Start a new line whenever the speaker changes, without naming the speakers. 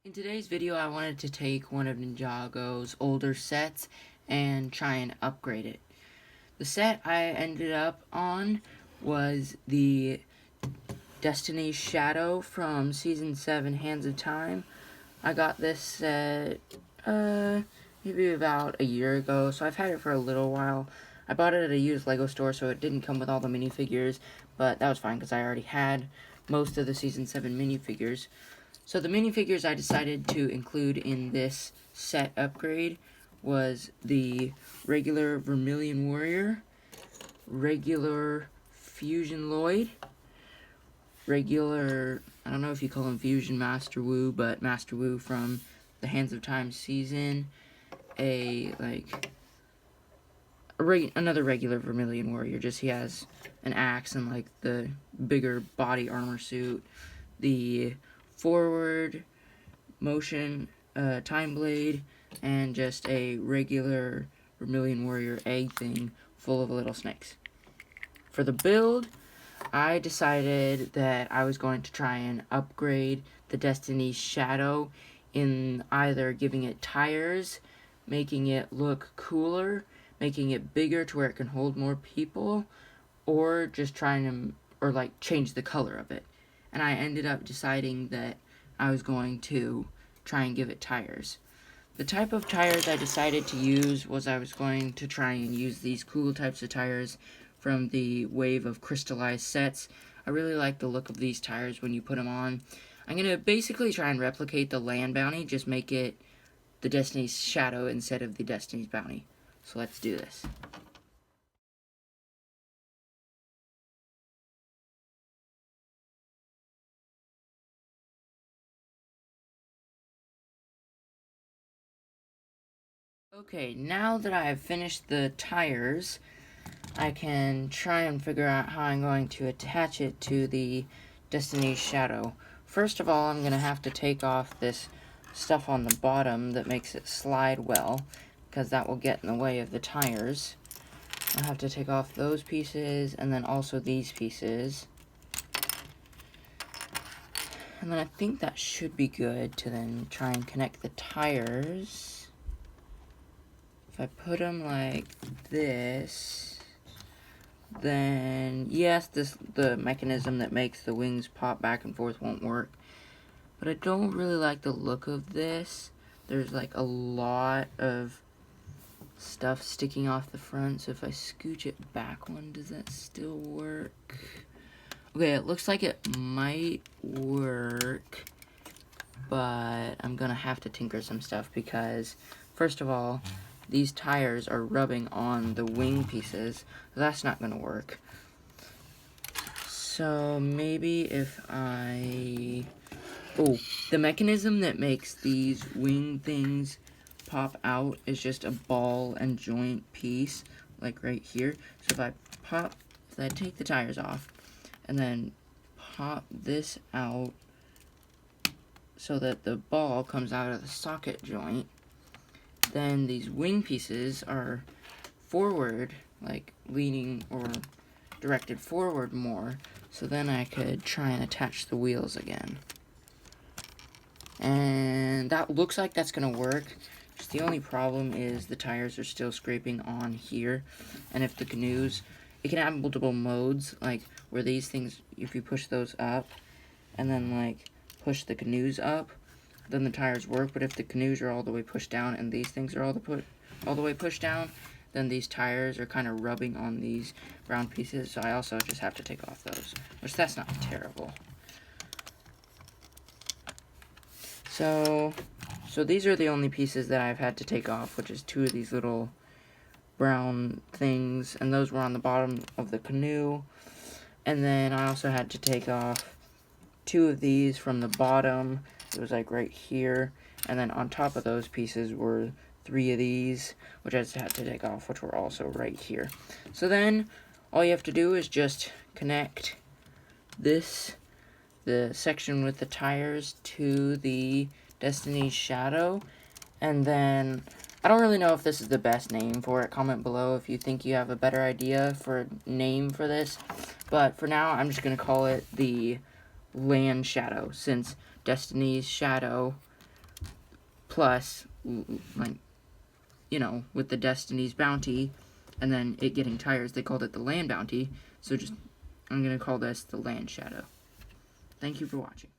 In today's video, I wanted to take one of Ninjago's older sets and try and upgrade it. The set I ended up on was the Destiny's Shadow from Season 7, Hands of Time. I got this set, maybe about a year ago, so I've had it for a little while. I bought it at a used Lego store, so it didn't come with all the minifigures, but that was fine because I already had most of the Season 7 minifigures. So the minifigures I decided to include in this set upgrade was the regular Vermilion Warrior, regular Fusion Lloyd, regular, I don't know if you call him Fusion Master Wu, but Master Wu from the Hands of Time season, another regular Vermilion Warrior, just he has an axe and like the bigger body armor suit, the forward motion time blade, and just a regular Vermilion Warrior egg thing full of little snakes. For the build, I decided that I was going to try and upgrade the Destiny's Shadow in either giving it tires, making it look cooler, making it bigger to where it can hold more people, or just trying to, or like change the color of it. And I ended up deciding that I was going to try and give it tires. The type of tires I decided to use was I was going to try and use these cool types of tires from the wave of crystallized sets. I really like the look of these tires when you put them on. I'm going to basically try and replicate the Land Bounty, just make it the Destiny's Shadow instead of the Destiny's Bounty. So let's do this. Okay, now that I have finished the tires, I can try and figure out how I'm going to attach it to the Destiny's Shadow. First of all, I'm going to have to take off this stuff on the bottom that makes it slide well, because that will get in the way of the tires. I'll have to take off those pieces, and then also these pieces. And then I think that should be good to then try and connect the tires. If I put them like this, then yes, the mechanism that makes the wings pop back and forth won't work. But I don't really like the look of this. There's like a lot of stuff sticking off the front, so if I scooch it back one, does that still work? Okay, it looks like it might work, but I'm gonna have to tinker some stuff because, first of all, these tires are rubbing on the wing pieces. That's not going to work. So maybe if I... Oh, the mechanism that makes these wing things pop out is just a ball and joint piece, like right here. So if I take the tires off and then pop this out so that the ball comes out of the socket joint, then these wing pieces are forward, like leaning or directed forward more, so then I could try and attach the wheels again. And that looks like that's gonna work. Just the only problem is the tires are still scraping on here, and if the canoes, it can have multiple modes, like where these things, if you push those up and then like push the canoes up, then the tires work. But if the canoes are all the way pushed down and these things are all the way pushed down, then these tires are kind of rubbing on these round pieces. So I also just have to take off those, which that's not terrible. So these are the only pieces that I've had to take off, which is two of these little brown things, and those were on the bottom of the canoe. And then I also had to take off two of these from the bottom. It was like right here, and then on top of those pieces were three of these, which I just had to take off, which were also right here. So then all you have to do is just connect the section with the tires to the Destiny's Shadow, and then I don't really know if this is the best name for it. Comment below if you think you have a better idea for a name for this, but for now I'm just going to call it the Land Shadow, since Destiny's Shadow plus, like, you know, with the Destiny's Bounty, and then it getting tires, they called it the Land Bounty. So I'm going to call this the Land Shadow. Thank you for watching.